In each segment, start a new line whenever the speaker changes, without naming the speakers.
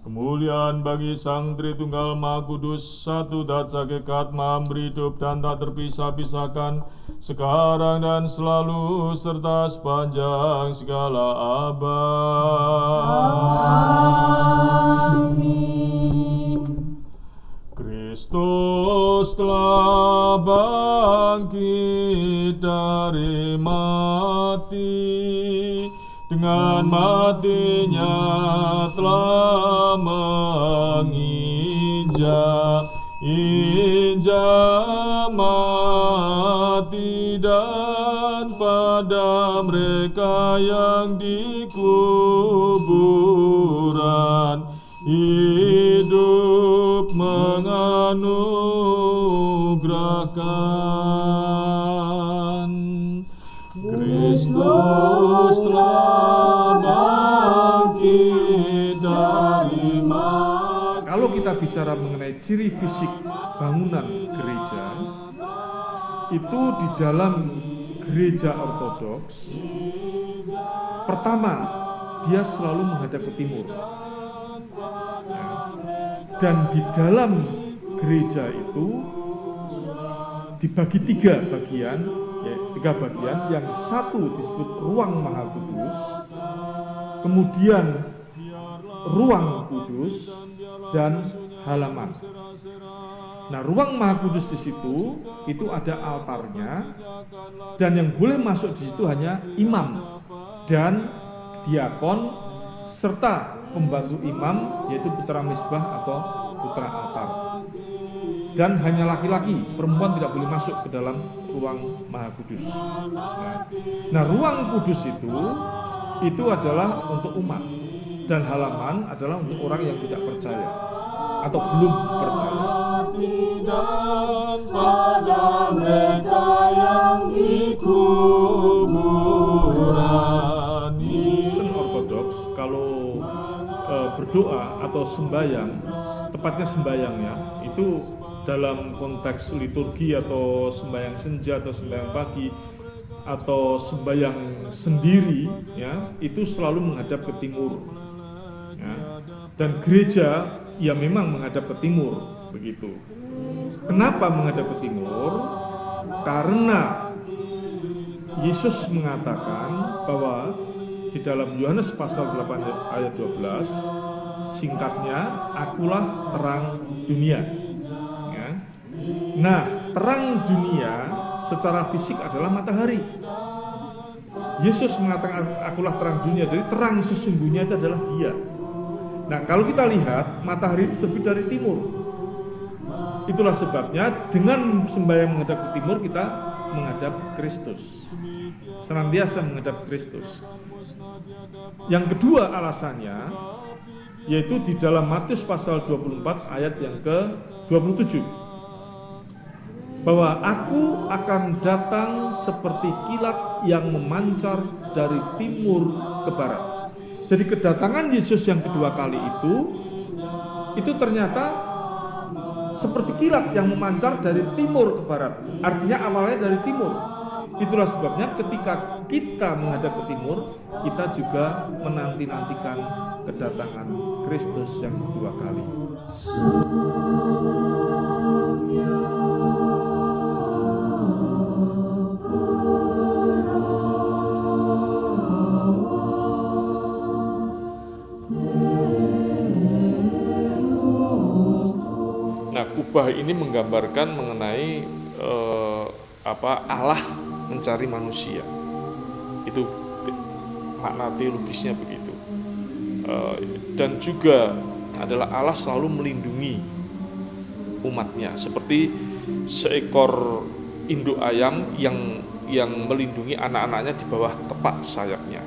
Kemuliaan bagi Sang Tritunggal Maha Kudus, satu dat hakikat, memberi hidup dan tak terpisah-pisahkan, sekarang dan selalu, serta sepanjang segala abad.
Amin.
Kristus telah bangkit dari mati. Dengan matinya telah menginjak mati, dan pada mereka yang di kuburan hidup menganugerahkan. Kristus telah bangkit dari mati.
Kalau kita bicara mengenai ciri fisik bangunan gereja, itu di dalam gereja ortodoks, pertama, dia selalu menghadap ke timur. Dan di dalam gereja itu dibagi tiga bagian, yang satu disebut ruang Maha Kudus, kemudian ruang kudus, dan halaman. Nah, ruang Maha Kudus di situ itu ada altarnya, dan yang boleh masuk di situ hanya imam dan diakon serta pembantu imam, yaitu putra misbah atau putra altar. Dan hanya laki-laki, perempuan tidak boleh masuk ke dalam ruang Maha Kudus. Nah, ruang kudus itu adalah untuk umat, dan halaman adalah untuk orang yang tidak percaya atau belum percaya. Dan pada mereka yang di kuburan. Kristen Ortodoks kalau berdoa atau sembahyang, tepatnya sembahyang ya, itu dalam konteks liturgi atau sembahyang senja atau sembahyang pagi atau sembahyang sendiri ya, itu selalu menghadap ke timur ya. Dan gereja ya memang menghadap ke timur begitu. Kenapa menghadap ke timur? Karena Yesus mengatakan bahwa di dalam Yohanes pasal 8 ayat 12, singkatnya, akulah terang dunia. Ya. Nah, terang dunia secara fisik adalah matahari. Yesus mengatakan akulah terang dunia, jadi terang sesungguhnya itu adalah Dia. Nah, kalau kita lihat matahari itu terbit dari timur. Itulah sebabnya dengan sembahyang menghadap ke timur kita menghadap Kristus. Senantiasa menghadap Kristus. Yang kedua alasannya yaitu di dalam Matius pasal 24 ayat yang ke-27. Bahwa aku akan datang seperti kilat yang memancar dari timur ke barat. Jadi kedatangan Yesus yang kedua kali itu ternyata seperti kilat yang memancar dari timur ke barat. Artinya awalnya dari timur. Itulah sebabnya ketika kita menghadap ke timur, kita juga menanti-nantikan kedatangan Kristus yang kedua kali.
Nah, kubah ini menggambarkan mengenai Allah mencari manusia. Itu makna teologisnya begitu. Dan juga adalah Allah selalu melindungi umatnya, seperti seekor induk ayam yang melindungi anak-anaknya di bawah tepak sayapnya.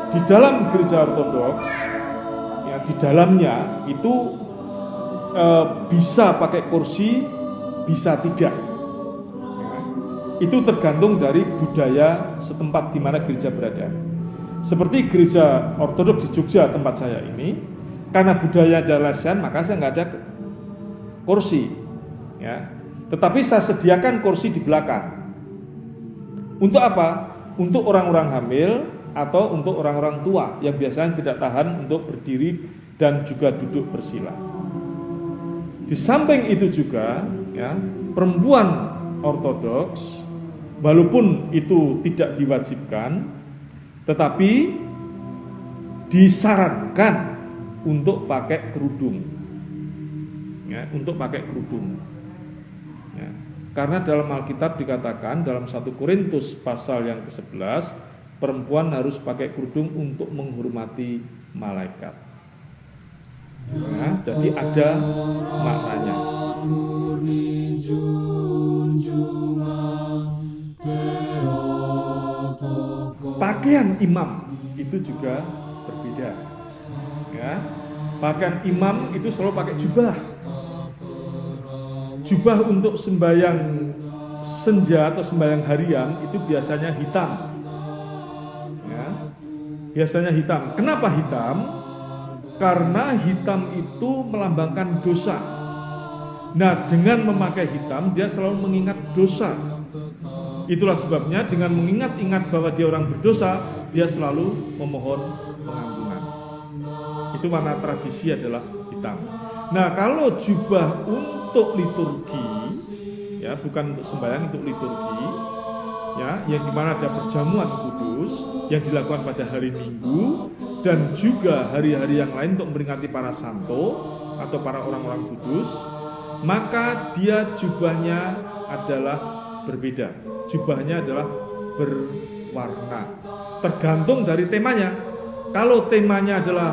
di dalam gereja ortodoks, ya di dalamnya itu bisa pakai kursi, bisa tidak. Ya, itu tergantung dari budaya setempat di mana gereja berada. Seperti gereja ortodoks di Jogja tempat saya ini, karena budaya ada lesehan, maka saya nggak ada kursi. Ya, tetapi saya sediakan kursi di belakang. Untuk apa? Untuk orang-orang hamil atau untuk orang-orang tua yang biasanya tidak tahan untuk berdiri dan juga duduk bersila. Di samping itu juga, ya, perempuan ortodoks, walaupun itu tidak diwajibkan, tetapi disarankan untuk pakai kerudung, ya, untuk pakai kerudung. Ya, karena dalam Alkitab dikatakan dalam 1 Korintus pasal yang ke-11, perempuan harus pakai kerudung untuk menghormati malaikat. Ya, jadi ada maknanya. Pakaian imam itu juga berbeda. Ya, pakaian imam itu selalu pakai jubah. Jubah untuk sembahyang senja atau sembahyang harian itu biasanya hitam. Ya, biasanya hitam. Kenapa hitam? Karena hitam itu melambangkan dosa. Nah, dengan memakai hitam dia selalu mengingat dosa. Itulah sebabnya dengan mengingat-ingat bahwa dia orang berdosa, dia selalu memohon pengampunan. Itu warna tradisi adalah hitam. Nah, kalau jubah untuk liturgi, ya bukan untuk sembahyang, untuk liturgi, ya yang dimana ada perjamuan kudus yang dilakukan pada hari Minggu dan juga hari-hari yang lain untuk memperingati para santo atau para orang-orang kudus, maka dia jubahnya adalah berbeda. Jubahnya adalah berwarna, tergantung dari temanya. Kalau temanya adalah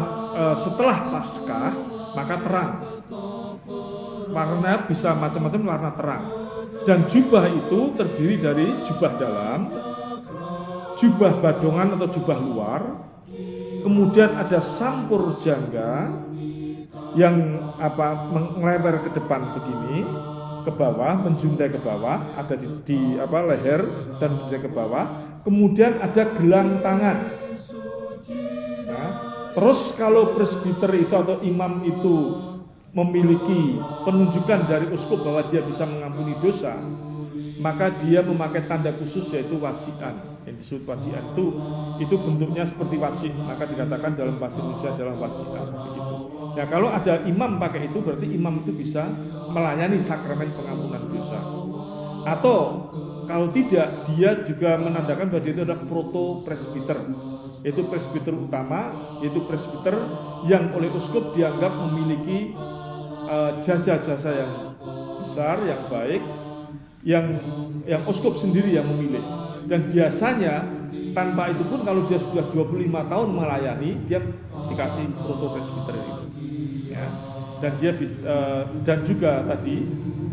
setelah Paskah, maka terang. Warna bisa macam-macam, warna terang. Dan jubah itu terdiri dari jubah dalam, jubah badongan atau jubah luar, kemudian ada sampur jangga yang melebar ke depan begini, ke bawah, menjuntai ke bawah, ada di leher dan menjuntai ke bawah. Kemudian ada gelang tangan. Nah, terus kalau presbiter itu atau imam itu memiliki penunjukan dari uskup bahwa dia bisa mengampuni dosa, maka dia memakai tanda khusus yaitu wajian. Yang disebut wajian itu bentuknya seperti wajib, maka dikatakan dalam bahasa Indonesia adalah wajian. Begitu. Nah, kalau ada imam pakai itu berarti imam itu bisa melayani sakramen pengampunan dosa. Atau kalau tidak, dia juga menandakan bahwa dia itu adalah proto presbiter, yaitu presbiter utama, yaitu presbiter yang oleh uskup dianggap memiliki jasa-jasa yang besar, yang baik, yang uskup sendiri yang memilih. Dan biasanya tanpa itu pun kalau dia sudah 25 tahun melayani, dia dikasih proto presbiter itu. Ya. Dan dia dan juga tadi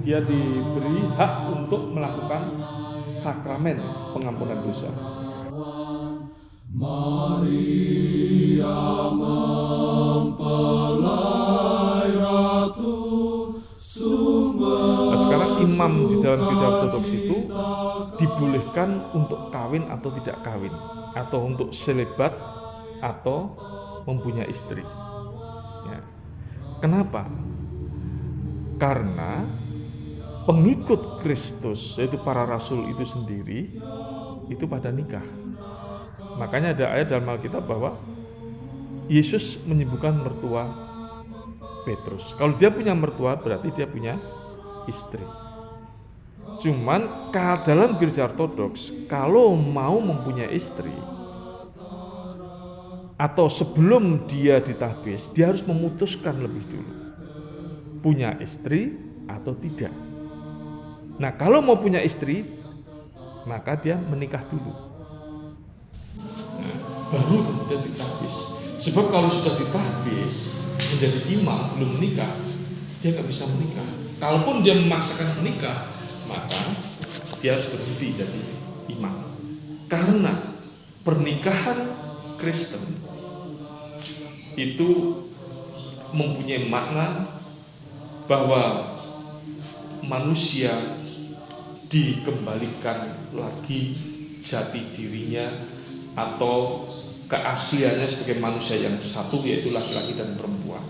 dia diberi hak untuk melakukan sakramen pengampunan dosa. Maria mempelai ratu sumber. Nah, sekarang imam di dalam gereja ortodoks itu dibolehkan untuk kawin atau tidak kawin, atau untuk selibat atau mempunyai istri. Ya. Kenapa? Karena pengikut Kristus, yaitu para rasul itu sendiri, itu pada nikah. Makanya ada ayat dalam Alkitab bahwa Yesus menyembuhkan mertua Petrus. Kalau dia punya mertua, berarti dia punya istri. Cuman dalam gereja ortodoks, kalau mau mempunyai istri, atau sebelum dia ditahbis, dia harus memutuskan lebih dulu punya istri atau tidak. Nah, kalau mau punya istri, maka dia menikah dulu. Nah, baru kemudian ditahbis. Sebab kalau sudah ditahbis menjadi imam belum menikah, dia nggak bisa menikah. Kalaupun dia memaksakan menikah, maka dia harus berhenti jadi imam. Karena pernikahan Kristen itu mempunyai makna bahwa manusia dikembalikan lagi jati dirinya atau keasliannya sebagai manusia yang satu, yaitu laki-laki dan perempuan.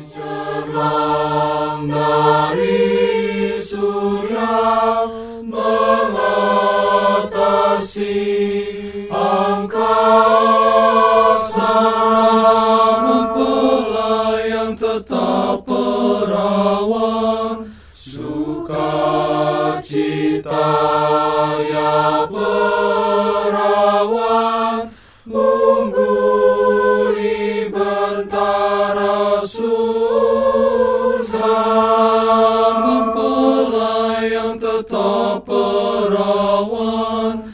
Cemerlang dari surya mengatasi angkasa, mempelai yang tetap perawan, sukacita ya perawan, ungguli bentara surga, mempelai yang tetap perawan,